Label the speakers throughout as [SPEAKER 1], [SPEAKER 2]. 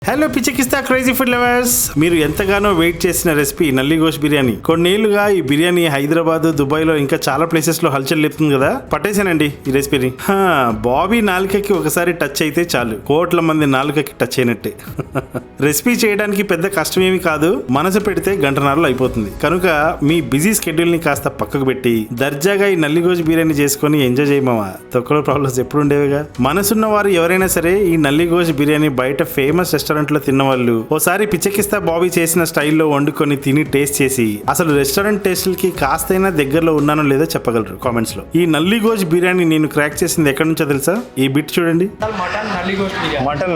[SPEAKER 1] Hello పిచ్చకిస్తా crazy food lovers, మీరు ఎంతగానో wait చేసిన రెసిపీ నల్లి గోష్ బిర్యానీ. కొన్నేళ్లుగా ఈ బిర్యానీ హైదరాబాద్, దుబాయ్ లో ఇంకా చాలా ప్లేసెస్ లో హల్చల్ లేపుతుంది కదా. పట్టేశానండి ఈ రెసిపీని. బాబీ నాలుకకి ఒకసారి టచ్ అయితే చాలు, కోట్ల మంది నాలుకకి టచ్ అయినట్టే. రెసిపీ చేయడానికి పెద్ద కష్టమేమి కాదు, మనసు పెడితే గంటన్నరలో అయిపోతుంది. కనుక మీ బిజీ స్కెడ్యూల్ ని కాస్త పక్కకు పెట్టి దర్జాగా ఈ నల్లి గోష్ బిర్యానీ చేసుకుని ఎంజాయ్ చేయమావా. తొక్కలో ప్రాబ్లమ్స్ ఎప్పుడు ఉండేవిగా. మనసున్న వారు ఎవరైనా సరే ఈ నల్లి గోష్ బిర్యానీ బయట ఫేమస్ రెస్టారెంట్ లో తిన్న వాళ్ళు ఓసారి పిచ్చకిస్తా బాబీ చేసిన స్టైల్లో వండుకొని తిని టేస్ట్ చేసి అసలు రెస్టారెంట్ టేస్ట్లకి కాస్తైనా దగ్గరలో ఉన్నానో లేదో చెప్పగలరు కామెంట్స్ లో. ఈ నల్లి గోష్ బిర్యానీ నేను క్రాక్ చేసింది ఎక్కడి నుంచో తెలుసా? ఈ బిట్ చూడండి.
[SPEAKER 2] మటన్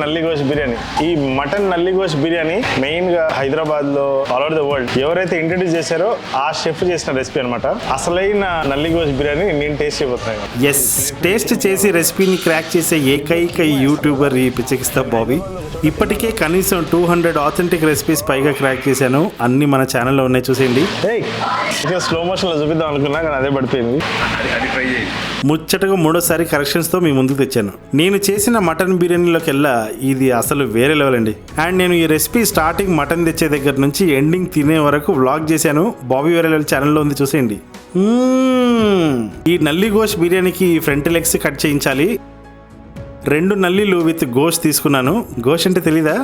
[SPEAKER 2] నల్లి గోష్ బిర్యానీ. ఈ మటన్ నల్లి గోష్ బిర్యానీ మెయిన్ గా హైదరాబాద్ లో ఆల్ ఓవర్ ద వరల్డ్ ఎవరైతే ఇంట్రడ్యూస్ చేశారో ఆ షెఫ్ చేసిన రెసిపీ అనమాట. అసలైన నల్లి గోష్ బిర్యానీ నేను టేస్ట్ చేయబోతున్నాను.
[SPEAKER 1] ఎస్, టేస్ట్ చేసి రెసిపీని క్రాక్ చేసే ఏకైక యూట్యూబర్ ఈ పిచ్చకిస్తా బాబీ. ఇప్పటికే కనీసం 200 ఆథెంటిక్ రెసిపీస్ పైగా క్రాక్ చేశాను. అన్ని మన ఛానల్లో ఉన్నాయి, చూసేయండి.
[SPEAKER 2] స్లో మోషన్ లో చూపిద్దాం అనుకున్నా కానీ అదే పడిపోయింది.
[SPEAKER 1] ముచ్చటగా మూడోసారి కరెక్షన్స్ తో మీ ముందుకు తెచ్చాను. నేను చేసిన మటన్ బిర్యానీలోకెల్లా ఇది అసలు వేరే లెవెల్ అండి. అండ్ నేను ఈ రెసిపీ స్టార్టింగ్ మటన్ తెచ్చే దగ్గర నుంచి ఎండింగ్ తినే వరకు వ్లాగ్ చేశాను. బాబీ వేరే లెవెల్ ఛానల్లో ఉంది, చూసేయండి. ఈ నల్లి గోష్ బిర్యానీకి ఫ్రంట్ లెగ్స్ కట్ చేయించాలి. 2 నల్లీలు విత్ గోష్ తీసుకున్నాను. గోష్ అంటే తెలీదా?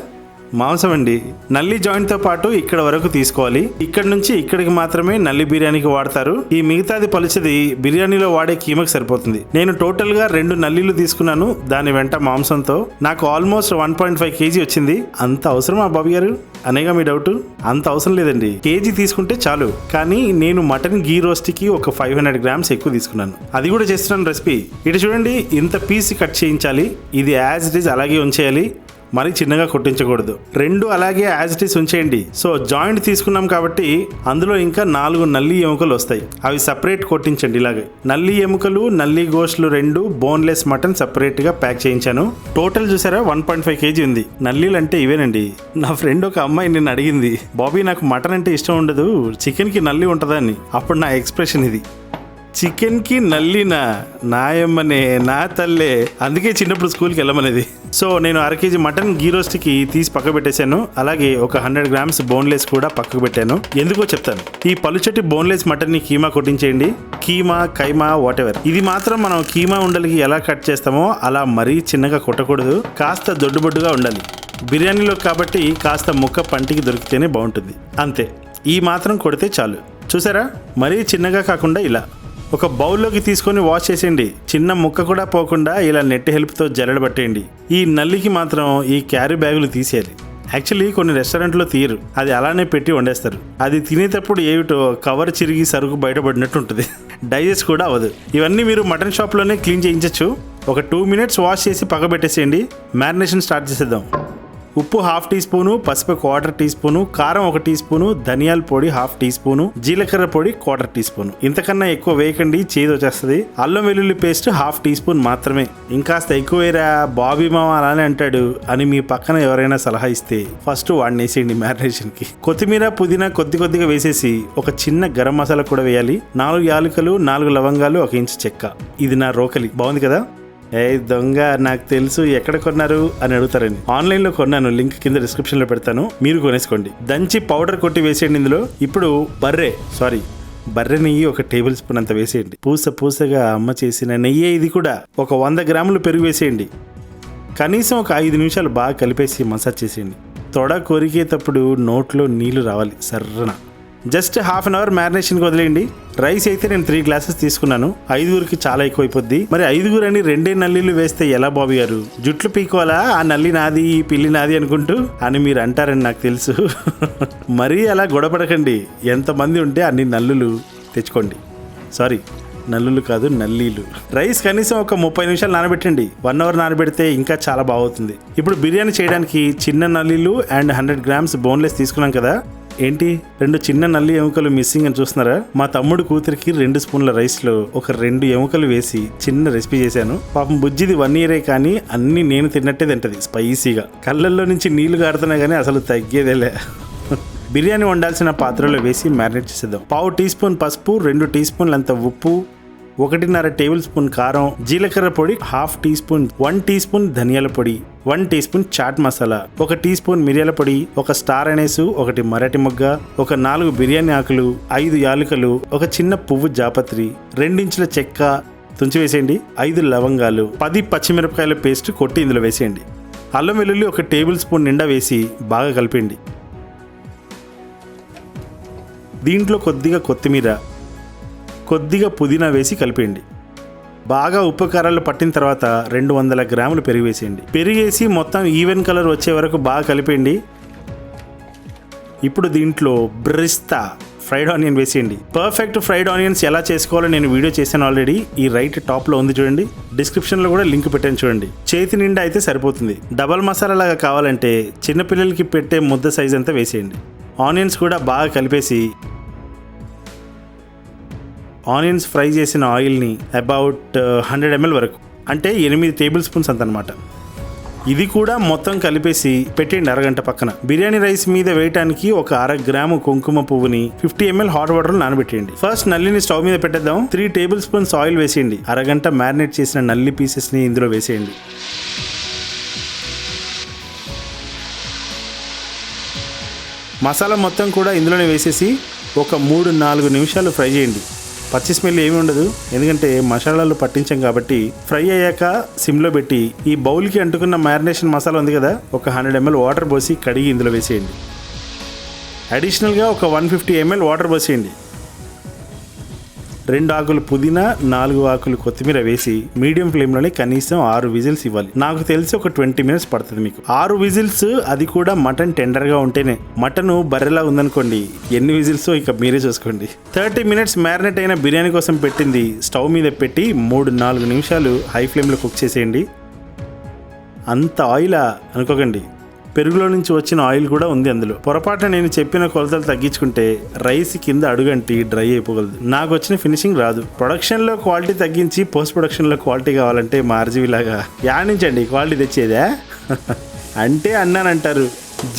[SPEAKER 1] మాంసం అండి. నల్లి జాయింట్ తో పాటు ఇక్కడ వరకు తీసుకోవాలి. ఇక్కడ నుంచి ఇక్కడికి మాత్రమే నల్లి బిర్యానీకి వాడతారు. ఈ మిగతాది పలుచది బిర్యానీలో వాడే కీమకు సరిపోతుంది. నేను టోటల్ గా 2 నల్లీలు తీసుకున్నాను. దాని వెంట మాంసంతో నాకు ఆల్మోస్ట్ 1.5 kg వచ్చింది. అంత అవసరమా బాబీ గారు అనేగా మీ డౌట్? అంత అవసరం లేదండి, కేజీ తీసుకుంటే చాలు. కానీ నేను మటన్ గీ రోస్ట్ కి ఒక 500 grams ఎక్కువ తీసుకున్నాను. అది కూడా చేస్తున్నాను రెసిపీ. ఇటు చూడండి, ఇంత పీస్ కట్ చేయించాలి. ఇది యాజ్ ఇట్ ఈజ్ అలాగే ఉంచేయాలి, మరి చిన్నగా కొట్టించకూడదు. 2 అలాగే యాజ్ ఇట్ ఈస్ ఉంచేయండి. సో జాయింట్ తీసుకున్నాం కాబట్టి అందులో ఇంకా 4 నల్లి ఎముకలు వస్తాయి. అవి సపరేట్ కొట్టించండి. ఇలాగే నల్లి ఎముకలు, నల్లి గోష్లు 2, బోన్లెస్ మటన్ సపరేట్ గా ప్యాక్ చేయించాను. టోటల్ చూసారా 1.5 kg ఉంది. నల్లీలు అంటే ఇవేనండి. నా ఫ్రెండ్ ఒక అమ్మాయి నిన్ను అడిగింది, బాబీ నాకు మటన్ అంటే ఇష్టం ఉండదు, చికెన్ కి నల్లి ఉంటుందా అని. అప్పుడు నా ఎక్స్ప్రెషన్ ఇది, చికెన్ కి నల్లినా నాయమ్మనే నా తల్లే. అందుకే చిన్నప్పుడు స్కూల్కి వెళ్ళమనేది. సో నేను 1 kg మటన్ గీ రోస్ట్ కి తీసి పక్క పెట్టేశాను. అలాగే ఒక 100 grams బోన్లెస్ కూడా పక్కకు పెట్టాను. ఎందుకో చెప్తాను. ఈ పలుచటి బోన్లెస్ మటన్ ని కీమా కొట్టించేయండి. కీమా, కైమా, వాట్ ఎవర్. ఇది మాత్రం మనం కీమా ఉండలకి ఎలా కట్ చేస్తామో అలా మరీ చిన్నగా కొట్టకూడదు, కాస్త దొడ్డుబొడ్డుగా ఉండాలి. బిర్యానీలో కాబట్టి కాస్త ముక్క పంటికి దొరికితేనే బాగుంటుంది. అంతే, ఈ మాత్రం కొడితే చాలు. చూసారా, మరీ చిన్నగా కాకుండా ఇలా ఒక బౌల్లోకి తీసుకొని వాష్ చేసేయండి. చిన్న ముక్క కూడా పోకుండా ఇలా నెట్ హెల్ప్తో జల్లెడబట్టేయండి. ఈ నల్లికి మాత్రం ఈ క్యారీ బ్యాగులు తీసేయాలి. యాక్చువల్లీ కొన్ని రెస్టారెంట్లో తీయరు, అది అలానే పెట్టి వండేస్తారు. అది తినేటప్పుడు ఏమిటో కవర్ చిరిగి సరుకు బయటపడినట్టు ఉంటుంది. డైజెస్ట్ కూడా అవ్వదు. ఇవన్నీ మీరు మటన్ షాప్లోనే క్లీన్ చేయించచ్చు. ఒక 2 minutes వాష్ చేసి పక్క పెట్టేసేయండి. మ్యారినేషన్ స్టార్ట్ చేసేద్దాం. ఉప్పు 1/2 teaspoon, పసుపు 1/4 teaspoon, కారం 1 teaspoon, ధనియాల పొడి 1/2 teaspoon, జీలకర్ర పొడి 1/4 teaspoon. ఇంతకన్నా ఎక్కువ వేయకండి, చేదు వచ్చేస్తుంది. అల్లం వెల్లుల్లి పేస్ట్ 1/2 teaspoon మాత్రమే. ఇంకాస్త ఎక్కువేరా బాబీ మామ అలానే అంటాడు అని మీ పక్కన ఎవరైనా సలహా ఇస్తే ఫస్ట్ వాడిని వేసేయండి మ్యారినేషన్ కి. కొత్తిమీర, పుదీనా కొద్దిగా వేసేసి ఒక చిన్న గరం మసాలా కూడా వేయాలి. 4 యాలకులు, 4 లవంగాలు, 1 ఇంచు చెక్క. ఇది నా రోకలి. బాగుంది కదా? ఏ దొంగ, నాకు తెలుసు ఎక్కడ కొన్నారు అని అడుగుతారండి. ఆన్లైన్లో కొన్నాను, లింక్ కింద డిస్క్రిప్షన్లో పెడతాను, మీరు కొనేసుకోండి. దంచి పౌడర్ కొట్టి వేసేయండి ఇందులో. ఇప్పుడు బర్రె నెయ్యి 1 tablespoon అంత వేసేయండి. పూసగా అమ్మ చేసిన నెయ్యి ఇది కూడా. ఒక 100 grams పెరుగు వేసేయండి. కనీసం ఒక 5 నిమిషాలు బాగా కలిపేసి మసాజ్ చేసేయండి. తొడ కొరికేటప్పుడు నోట్లో నీళ్లు రావాలి సర్రన. జస్ట్ 1/2 hour మ్యారినేషన్కి వదిలేయండి. రైస్ అయితే నేను 3 glasses తీసుకున్నాను. 5గురికి చాలా ఎక్కువ అయిపోద్ది. మరి 5గురు అని 2 నల్లీలు వేస్తే ఎలా బాబీ గారు? జుట్లు పీకోవాలా? ఆ నల్లి నాది, ఈ పిల్లి నాది అనుకుంటూ అని మీరు అంటారని నాకు తెలుసు. మరీ అలా గొడవపడకండి. ఎంతమంది ఉంటే అన్ని నల్లులు తెచ్చుకోండి. సారీ, నల్లులు కాదు, నల్లీలు. రైస్ కనీసం ఒక 30 నిమిషాలు నానబెట్టండి. 1 hour నానబెడితే ఇంకా చాలా బాగుతుంది. ఇప్పుడు బిర్యానీ చేయడానికి చిన్న నల్లీలు అండ్ 100 grams బోన్లెస్ తీసుకున్నాం కదా. ఏంటి 2 చిన్న నల్లి ఎముకలు మిస్సింగ్ అని చూస్తున్నారా? మా తమ్ముడు కూతురికి 2 స్పూన్ల రైస్లో ఒక 2 ఎముకలు వేసి చిన్న రెసిపీ చేశాను. పాపం బుజ్జిది 1 year కానీ అన్ని నేను తిన్నట్టే తింటది స్పైసీగా. కళ్ళల్లో నుంచి నీళ్లు కారుతున్నా కానీ అసలు తగ్గేదేలే. బిర్యానీ వండాల్సిన పాత్రలో వేసి మ్యారినేట్ చేసేద్దాం. 1/2 teaspoon పసుపు, 2 teaspoons అంత ఉప్పు, 1.5 టేబుల్ స్పూన్ కారం, జీలకర్ర పొడి ½ టీ స్పూన్, 1 టీ స్పూన్ ధనియాల పొడి, 1 teaspoon chaat masala, 1 teaspoon మిరియాల పొడి, 1 స్టార్ అనేసు, 1 మరాఠీ మొగ్గ, 4 బిర్యానీ ఆకులు, 5 యాలకులు, 1 చిన్న పువ్వు జాపత్రి, 2 ఇంచుల చెక్క తుంచి వేసేయండి, 5 లవంగాలు, 10 పచ్చిమిరపకాయల పేస్ట్ కొట్టి ఇందులో వేసేయండి. అల్లం వెల్లుల్లి 1 టేబుల్ స్పూన్ నిండా వేసి బాగా కలిపండి. దీంట్లో కొద్దిగా కొత్తిమీర, కొద్దిగా పుదీనా వేసి కలిపేయండి. బాగా ఉప్పు కారాలు పట్టిన తర్వాత 200 గ్రాములు పెరుగు వేసేయండి. పెరిగేసి మొత్తం ఈవెన్ కలర్ వచ్చే వరకు బాగా కలిపేయండి. ఇప్పుడు దీంట్లో బ్రిస్తా ఫ్రైడ్ ఆనియన్ వేసేయండి. పర్ఫెక్ట్ ఫ్రైడ్ ఆనియన్స్ ఎలా చేసుకోవాలో నేను వీడియో చేశాను ఆల్రెడీ. ఈ రైట్ టాప్లో ఉంది చూడండి, డిస్క్రిప్షన్లో కూడా లింక్ పెట్టాను చూడండి. చేతి నిండా అయితే సరిపోతుంది. డబల్ మసాలా లాగా కావాలంటే చిన్నపిల్లలకి పెట్టే ముద్ద సైజ్ అంతా వేసేయండి. ఆనియన్స్ కూడా బాగా కలిపేసి ఆనియన్స్ ఫ్రై చేసిన ఆయిల్ని అబౌట్ 100 ml వరకు, అంటే 8 టేబుల్ స్పూన్స్ అంత అనమాట. ఇది కూడా మొత్తం కలిపేసి పెట్టండి అరగంట పక్కన. బిర్యానీ రైస్ మీద వేయటానికి 1/2 గ్రాము కుంకుమ పువ్వుని 50 ml హాట్ వాటర్ నానబెట్టండి. ఫస్ట్ నల్లిని స్టవ్ మీద పెట్టేద్దాం. 3 టేబుల్ స్పూన్స్ ఆయిల్ వేసేయండి. అరగంట మ్యారినేట్ చేసిన నల్లి పీసెస్ని ఇందులో వేసేయండి. మసాలా మొత్తం కూడా ఇందులోనే వేసేసి ఒక 3-4 నిమిషాలు ఫ్రై చేయండి. పచ్చి స్మెల్ ఏమి ఉండదు, ఎందుకంటే మసాలాలు పట్టించాం కాబట్టి. ఫ్రై అయ్యాక సిమ్లో పెట్టి ఈ బౌల్కి అంటుకున్న మ్యారినేషన్ మసాలా ఉంది కదా, 100 ml వాటర్ పోసి కడిగి ఇందులో వేసేయండి. అడిషనల్గా 150 ml వాటర్ పోసేయండి. 2 ఆకులు పుదీనా, 4 ఆకులు కొత్తిమీర వేసి మీడియం ఫ్లేమ్లోనే కనీసం 6 విజిల్స్ ఇవ్వాలి. నాకు తెలిసి ఒక 20 minutes పడుతుంది మీకు. 6 విజిల్స్, అది కూడా మటన్ టెండర్గా ఉంటేనే. మటన్ బర్రెలా ఉందనుకోండి, ఎన్ని విజిల్స్ ఇక మీరే చూసుకోండి. 30 minutes మ్యారినేట్ అయిన బిర్యానీ కోసం పెట్టింది స్టవ్ మీద పెట్టి 3-4 నిమిషాలు హై ఫ్లేమ్లో కుక్ చేసేయండి. అంత ఆయిలా అనుకోకండి, పెరుగులో నుంచి వచ్చిన ఆయిల్ కూడా ఉంది అందులో. పొరపాటున నేను చెప్పిన కొలతలు తగ్గించుకుంటే రైస్ కింద అడుగంటి డ్రై అయిపోగలదు. నాకు వచ్చిన ఫినిషింగ్ రాదు. ప్రొడక్షన్లో క్వాలిటీ తగ్గించి పోస్ట్ ప్రొడక్షన్లో క్వాలిటీ కావాలంటే మార్జివిలాగా యానించండి క్వాలిటీ తెచ్చేదా అంటే అన్నానంటారు.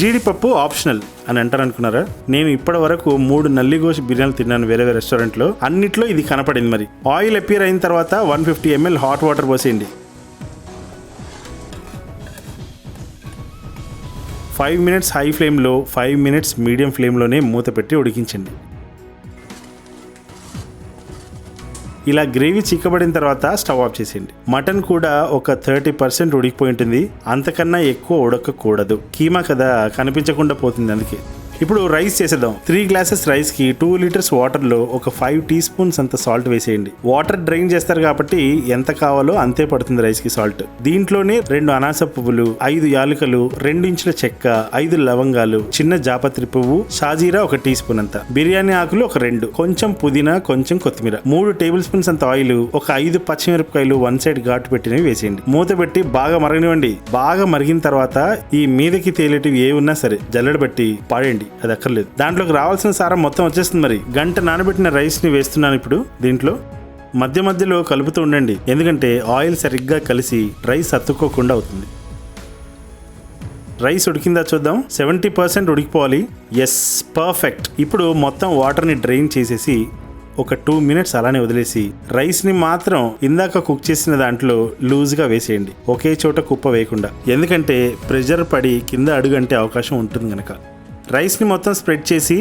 [SPEAKER 1] జీడిపప్పు ఆప్షనల్ అని అంటారు అనుకున్నారా? నేను ఇప్పటి వరకు 3 నల్లిగోష్ బిర్యానీలు తిన్నాను వేరే వేరే రెస్టారెంట్లో. అన్నిట్లో ఇది కనపడింది. మరి ఆయిల్ అపియర్ అయిన తర్వాత 150 ml హాట్ వాటర్ పోసేయండి. 5 minutes హై ఫ్లేమ్లో, 5 minutes మీడియం ఫ్లేమ్లోనే మూత పెట్టి ఉడికించండి. ఇలా గ్రేవీ చిక్కబడిన తర్వాత స్టవ్ ఆఫ్ చేసేయండి. మటన్ కూడా ఒక 30% ఉడికిపోయి ఉంటుంది. అంతకన్నా ఎక్కువ ఉడకకూడదు. కీమా కదా, కనిపించకుండా పోతుంది. అందుకే ఇప్పుడు రైస్ చేసేద్దాం. 3 గ్లాసెస్ రైస్కి 2 లీటర్స్ వాటర్లో 5 టీ స్పూన్స్ అంత సాల్ట్ వేసేయండి. వాటర్ డ్రైన్ చేస్తారు కాబట్టి ఎంత కావాలో అంతే పడుతుంది రైస్కి సాల్ట్. దీంట్లోనే 2 అనాస పువ్వులు, 5 యాలకులు, 2 ఇంచుల చెక్క, 5 లవంగాలు, చిన్న జాపత్రి పువ్వు, షాజీరా 1 టీ స్పూన్ అంత, బిర్యానీ ఆకులు 2, కొంచెం పుదీనా, కొంచెం కొత్తిమీర, 3 టేబుల్ స్పూన్స్ అంత ఆయిల్, 5 పచ్చిమిరపకాయలు 1 సైడ్ ఘాటు పెట్టినవి వేసేయండి. మూత పెట్టి బాగా మరగనివ్వండి. బాగా మరిగిన తర్వాత ఈ మీదకి తేలేటివి ఏ ఉన్నా సరే జల్లెడ పెట్టి పాడేయండి. అది అక్కర్లేదు. దాంట్లోకి రావాల్సిన సారం మొత్తం వచ్చేస్తుంది. మరి గంట నానబెట్టిన రైస్ ని వేస్తున్నాను ఇప్పుడు. దీంట్లో మధ్య మధ్యలో కలుపుతూ ఉండండి, ఎందుకంటే ఆయిల్ సరిగ్గా కలిసి రైస్ అతుక్కోకుండా అవుతుంది. రైస్ ఉడికిందా చూద్దాం. 70% ఉడికిపోవాలి. Yes, perfect. ఇప్పుడు మొత్తం వాటర్ని డ్రైన్ చేసేసి ఒక 2 minutes అలానే వదిలేసి రైస్ని మాత్రం ఇందాక కుక్ చేసిన దాంట్లో లూజ్గా వేసేయండి. ఒకే చోట కుప్ప వేయకుండా, ఎందుకంటే ప్రెషర్ పడి కింద అడుగంటే అవకాశం ఉంటుంది కనుక. రైస్ని మొత్తం స్ప్రెడ్ చేసి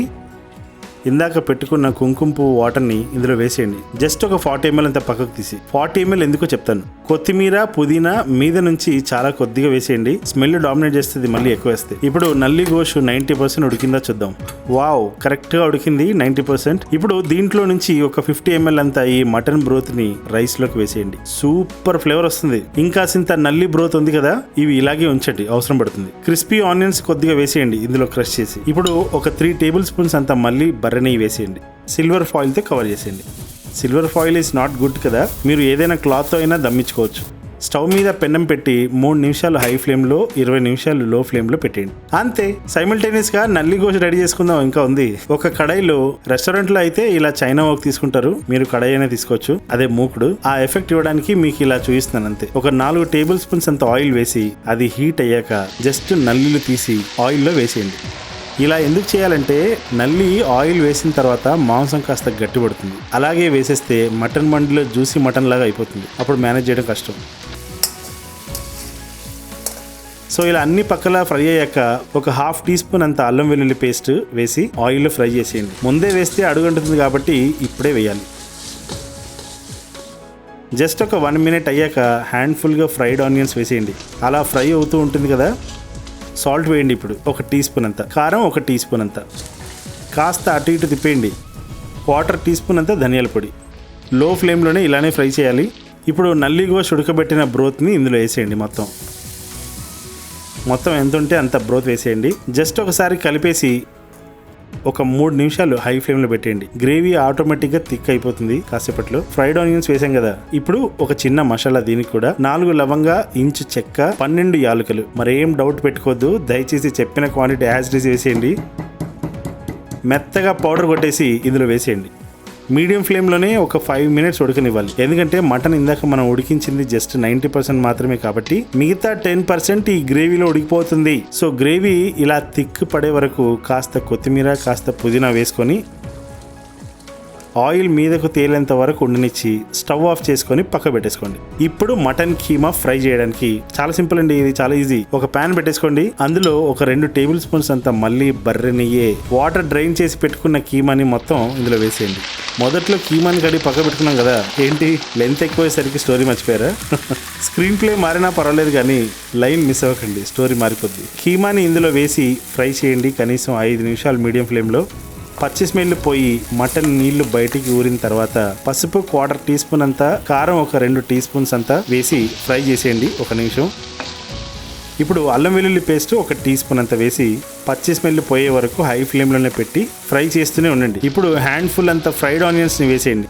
[SPEAKER 1] ఇందాక పెట్టుకున్న కుంకుమ పువ్వు వాటర్ని ఇందులో వేసేయండి. జస్ట్ ఒక 40 ml అంత పక్కకు తీసి. 40 ml ఎందుకో చెప్తాను. కొత్తిమీర, పుదీనా మీద నుంచి చాలా కొద్దిగా వేసేయండి. స్మెల్ డామినేట్ చేస్తుంది మళ్ళీ ఎక్కువ వేస్తే. ఇప్పుడు నల్లి గోషు 90% ఉడికిందా చూద్దాం. వావ్, కరెక్ట్గా ఉడికింది 90%. ఇప్పుడు దీంట్లో నుంచి ఒక 50 ml అంతా ఈ మటన్ బ్రోత్ ని రైస్ లోకి వేసేయండి. సూపర్ ఫ్లేవర్ వస్తుంది. ఇంకా సింత నల్లి బ్రోత్ ఉంది కదా, ఇవి ఇలాగే ఉంచండి, అవసరం పడుతుంది. క్రిస్పీ ఆనియన్స్ కొద్దిగా వేసేయండి ఇందులో క్రష్ చేసి. ఇప్పుడు ఒక 3 టేబుల్ స్పూన్స్ అంతా మళ్ళీ బర్రె వేసేయండి. సిల్వర్ ఫాయిల్తో కవర్ చేసేయండి. Silver foil is not good కదా, మీరు ఏదైనా క్లాత్తో అయినా దమ్మించుకోవచ్చు. స్టవ్ మీద పెన్నం పెట్టి 3 నిమిషాలు హై ఫ్లేమ్లో, 20 నిమిషాలు లో ఫ్లేమ్లో పెట్టేయండి. అంతే, సైమల్టేనియస్గా నల్లి గోష్ రెడీ చేసుకుందాం. ఇంకా ఉంది. ఒక కడాయిలో, రెస్టారెంట్లో అయితే ఇలా చైనా ఓక్ తీసుకుంటారు, మీరు కడాయి అయినా తీసుకోవచ్చు, అదే మూకుడు. ఆ ఎఫెక్ట్ ఇవ్వడానికి మీకు ఇలా చూపిస్తున్నాను అంతే. ఒక 4 టేబుల్ స్పూన్స్ అంత ఆయిల్ వేసి అది హీట్ అయ్యాక జస్ట్ నల్లిలు తీసి ఆయిల్లో వేసేయండి. ఇలా ఎందుకు చేయాలంటే నల్లి ఆయిల్ వేసిన తర్వాత మాంసం కాస్త గట్టిపడుతుంది. అలాగే వేసేస్తే మటన్ మండిలో జ్యూసీ మటన్ లాగా అయిపోతుంది. అప్పుడు మేనేజ్ చేయడం కష్టం. సో ఇలా అన్ని పక్కల ఫ్రై అయ్యాక ఒక 1/2 టీ స్పూన్ అంత అల్లం వెల్లుల్లి పేస్ట్ వేసి ఆయిల్లో ఫ్రై చేసేయండి. ముందే వేస్తే అడుగంటుతుంది కాబట్టి ఇప్పుడే వేయాలి. జస్ట్ ఒక 1 మినిట్ అయ్యాక హ్యాండ్ఫుల్గా ఫ్రైడ్ ఆనియన్స్ వేసేయండి. అలా ఫ్రై అవుతూ ఉంటుంది కదా, సాల్ట్ వేయండి. ఇప్పుడు 1 టీ స్పూన్ అంత కారం, 1 టీ స్పూన్ అంత కాస్త అటు ఇటు తిప్పేయండి. 1/4 టీ స్పూన్ అంత ధనియాల పొడి. లో ఫ్లేమ్లోనే ఇలానే ఫ్రై చేయాలి. ఇప్పుడు నల్లిగోష్ ఉడకబెట్టిన బ్రోత్ని ఇందులో వేసేయండి. మొత్తం ఎంత ఉంటే అంత బ్రోత్ వేసేయండి. జస్ట్ ఒకసారి కలిపేసి ఒక 3 నిమిషాలు హై ఫ్లేమ్లో పెట్టేయండి. గ్రేవీ ఆటోమేటిక్గా థిక్ అయిపోతుంది కాసేపట్లో. ఫ్రైడ్ ఆనియన్స్ వేసాం కదా, ఇప్పుడు ఒక చిన్న మసాలా, దీనికి కూడా 4 లవంగా, ఇంచు చెక్క, 12 యాలకులు. మరేం డౌట్ పెట్టుకోవద్దు, దయచేసి చెప్పిన క్వాంటిటీ యాజ్ ఇట్ ఈజ్ వేసేయండి. మెత్తగా పౌడర్ కొట్టేసి ఇందులో వేసేయండి. మీడియం ఫ్లేమ్లోనే ఒక 5 మినిట్స్ ఉడకనివ్వాలి. ఎందుకంటే మటన్ ఇందాక మనం ఉడికించింది జస్ట్ 90% మాత్రమే కాబట్టి మిగతా 10% ఈ గ్రేవీలో ఉడికిపోతుంది. సో గ్రేవీ ఇలా థిక్ పడే వరకు కాస్త కొత్తిమీర, కాస్త పుదీనా వేసుకొని ఆయిల్ మీదకు తేలేంత వరకు ఉండనిచ్చి స్టవ్ ఆఫ్ చేసుకొని పక్క పెట్టేసుకోండి. ఇప్పుడు మటన్ కీమా ఫ్రై చేయడానికి చాలా సింపుల్ అండి, ఇది చాలా ఈజీ. ఒక ప్యాన్ పెట్టేసుకోండి. అందులో ఒక 2 టేబుల్ స్పూన్స్ అంత మళ్ళీ బర్రె నెయ్యి, వాటర్ డ్రైన్ చేసి పెట్టుకున్న కీమాని మొత్తం ఇందులో వేసేయండి. మొదట్లో కీమాని కడిగి పక్క పెట్టుకున్నాం కదా, ఏంటి లెంత్ ఎక్కువయ్యేసరికి స్టోరీ మర్చిపోయారా? స్క్రీన్ ప్లే మారినా పర్వాలేదు కానీ లైన్ మిస్ అవ్వకండి, స్టోరీ మారిపోద్ది. కీమాని ఇందులో వేసి ఫ్రై చేయండి కనీసం 5 నిమిషాలు మీడియం ఫ్లేమ్లో. పచ్చి స్మెల్ పోయి మటన్ నీళ్లు బయటికి ఊరిన తర్వాత పసుపు 1/4 టీ స్పూన్ అంతా, కారం ఒక 2 టీ స్పూన్స్ అంతా వేసి ఫ్రై చేసేయండి 1 నిమిషం. ఇప్పుడు అల్లం వెల్లుల్లి పేస్ట్ 1 టీ స్పూన్ అంతా వేసి పచ్చి స్మెల్ పోయే వరకు హై ఫ్లేమ్లోనే పెట్టి ఫ్రై చేస్తూనే ఉండండి. ఇప్పుడు హ్యాండ్ఫుల్ అంత ఫ్రైడ్ ఆనియన్స్ని వేసేయండి.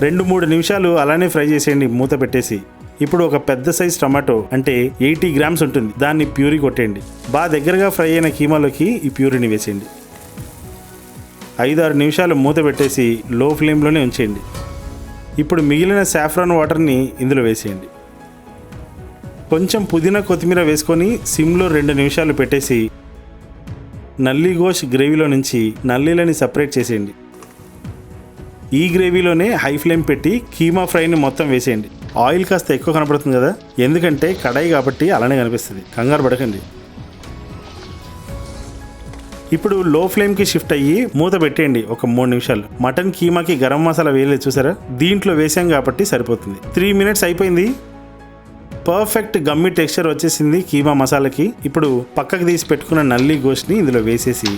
[SPEAKER 1] 2-3 నిమిషాలు అలానే ఫ్రై చేసేయండి మూత పెట్టేసి. ఇప్పుడు ఒక పెద్ద సైజ్ టమాటో అంటే 80 గ్రామ్స్ ఉంటుంది, దాన్ని ప్యూరీ కొట్టేయండి. బాగా దగ్గరగా ఫ్రై అయిన కీమాలోకి ఈ ప్యూరీని వేసేయండి. 5-6 నిమిషాలు మూత పెట్టేసి లో ఫ్లేమ్లోనే ఉంచేయండి. ఇప్పుడు మిగిలిన సాఫ్రాన్ వాటర్ని ఇందులో వేసేయండి. కొంచెం పుదీనా, కొత్తిమీర వేసుకొని సిమ్లో 2 నిమిషాలు పెట్టేసి నల్లిగోష్ గ్రేవీలో నుంచి నల్లీలని సపరేట్ చేసేయండి. ఈ గ్రేవీలోనే హై ఫ్లేమ్ పెట్టి కీమా ఫ్రైని మొత్తం వేసేయండి. ఆయిల్ కాస్త ఎక్కువ కనపడుతుంది కదా, ఎందుకంటే కడాయి కాబట్టి అలానే కనిపిస్తుంది, కంగారు పడకండి. ఇప్పుడు లో ఫ్లేమ్కి షిఫ్ట్ అయ్యి మూత పెట్టేయండి ఒక 3 నిమిషాలు. మటన్ కీమాకి గరం మసాలా వేయలేదు చూసారా, దీంట్లో వేసాం కాబట్టి సరిపోతుంది. 3 మినిట్స్ అయిపోయింది. పర్ఫెక్ట్ గమ్మి టెక్స్చర్ వచ్చేసింది కీమా మసాలాకి. ఇప్పుడు పక్కకు తీసి పెట్టుకున్న నల్లి గోష్ని ఇందులో వేసేసి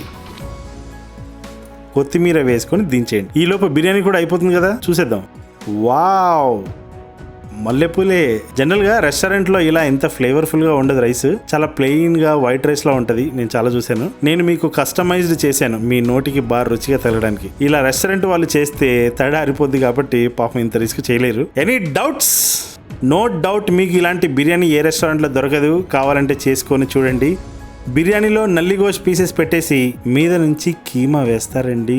[SPEAKER 1] కొత్తిమీర వేసుకొని దించేయండి. ఈ లోపు బిర్యానీ కూడా అయిపోతుంది కదా, చూసేద్దాం. వావ్, మల్లెపూలే. జనరల్గా రెస్టారెంట్లో ఇలా ఎంత ఫ్లేవర్ఫుల్గా ఉండదు రైస్, చాలా ప్లెయిన్గా వైట్ రైస్లా ఉంటుంది. నేను చాలా చూశాను. నేను మీకు కస్టమైజ్డ్ చేశాను మీ నోటికి బాగా రుచిగా తగలడానికి. ఇలా రెస్టారెంట్ వాళ్ళు చేస్తే తడ అరిపోద్ది కాబట్టి పాపం ఇంత రిస్క్ చేయలేరు. Any doubts? నో డౌట్ మీకు ఇలాంటి బిర్యానీ ఏ రెస్టారెంట్లో దొరకదు, కావాలంటే చేసుకొని చూడండి. బిర్యానీలో నల్లిగోష్ పీసెస్ పెట్టేసి మీద నుంచి కీమా వేస్తారండి.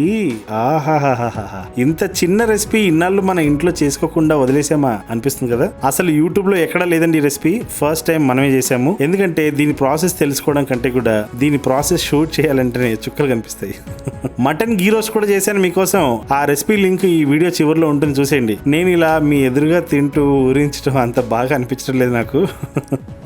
[SPEAKER 1] ఆహాహాహా, ఇంత చిన్న రెసిపీ ఇన్నాళ్ళు మన ఇంట్లో చేసుకోకుండా వదిలేసామా అనిపిస్తుంది కదా. అసలు యూట్యూబ్ లో ఎక్కడా లేదండి ఈ రెసిపీ, ఫస్ట్ టైం మనమే చేసాము. ఎందుకంటే దీని ప్రాసెస్ తెలుసుకోవడం కంటే కూడా దీని ప్రాసెస్ షూట్ చేయాలంటేనే చుక్కలు కనిపిస్తాయి. మటన్ గీ రోస్ట్ కూడా చేశాను మీకోసం, ఆ రెసిపీ లింక్ ఈ వీడియో చివరిలో ఉంటుంది, చూసేయండి. నేను ఇలా మీ ఎదురుగా తింటూ ఊరించడం అంత బాగా అనిపించడం లేదు నాకు.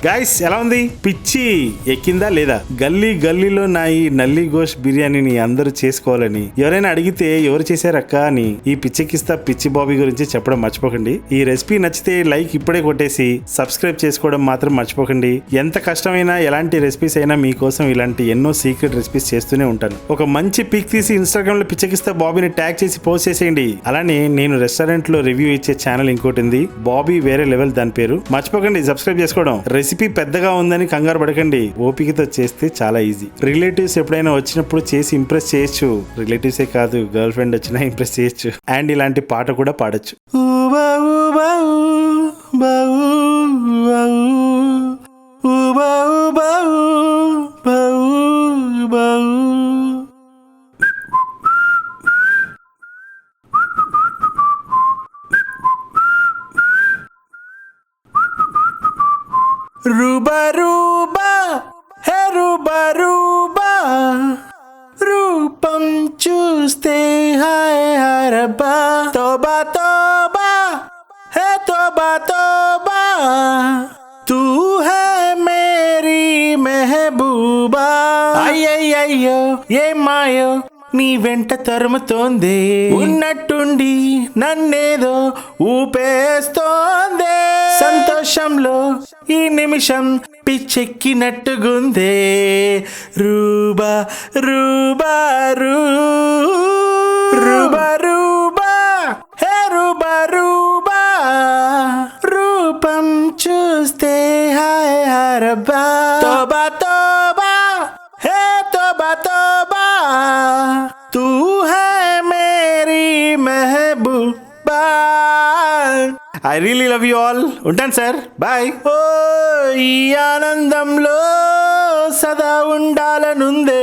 [SPEAKER 1] గైస్ ఎలా ఉంది, పిచ్చి ఎక్కిందా లేదా? గల్లీ గల్లీలో నా ఈ నల్లి గోష్ బిర్యానీని అందరూ చేసుకోవాలని ఎవరైనా అడిగితే ఎవరు చేశారక్క అని ఈ పిచ్చెక్కిస్తా పిచ్చి బాబీ గురించి చెప్పడం మర్చిపోకండి. ఈ రెసిపీ నచ్చితే లైక్ ఇప్పుడే కొట్టేసి సబ్స్క్రైబ్ చేసుకోవడం మాత్రం మర్చిపోకండి. ఎంత కష్టమైనా ఎలాంటి రెసిపీస్ అయినా మీకోసం ఇలాంటి ఎన్నో సీక్రెట్ రెసిపీస్ చేస్తూనే ఉంటాను. ఒక మంచి పిక్ తీసి ఇన్స్టాగ్రామ్ లో పిచ్చెక్కిస్తా బాబీని ట్యాగ్ చేసి పోస్ట్ చేసేయండి. అలానే నేను రెస్టారెంట్ లో రివ్యూ ఇచ్చే ఛానల్ ఇంకోటి ఉంది, బాబీ వేరే లెవెల్, దాని పేరు. మర్చిపోకండి సబ్స్క్రైబ్ చేసుకోవడం. రెసిపీ పెద్దగా ఉందని కంగారు పడకండి, ఓపికతో చేస్తే చాలా ఈజీ. రిలేటివ్స్ ఎప్పుడైనా వచ్చినప్పుడు చేసి ఇంప్రెస్ చేయొచ్చు. రిలేటివ్సే కాదు, గర్ల్ ఫ్రెండ్ వచ్చినా ఇంప్రెస్ చేయొచ్చు. అండ్ ఇలాంటి పాట కూడా పాడొచ్చు. రూబా రూబా హే రూబా రూబా చూస్తే హాయ్ హాయ్ రబ్బా తోబా తోబా హే తోబా తోబా తూ హై మేరీ మెహబూబా అయ్యయ్యో ఏ మాయో నీ వెంట తరుముతోంది ఉన్నట్టుండి నన్నేదో ఊపేస్తోందే సంతోషంలో ఈ నిమిషం పిచ్చెక్కినట్టుగుందే రూబా రూబా రూ రూబా రూబా హే రూబా రూబా రూపం చూస్తే హాయ్ హరబా తోబా తోబా హే తోబా తోబా తూ హై మేరీ మెహబూబా I really love you all. ఉంటాను సార్, బాయ్. ఓ ఈ ఆనందంలో సదా ఉండాలనుందే.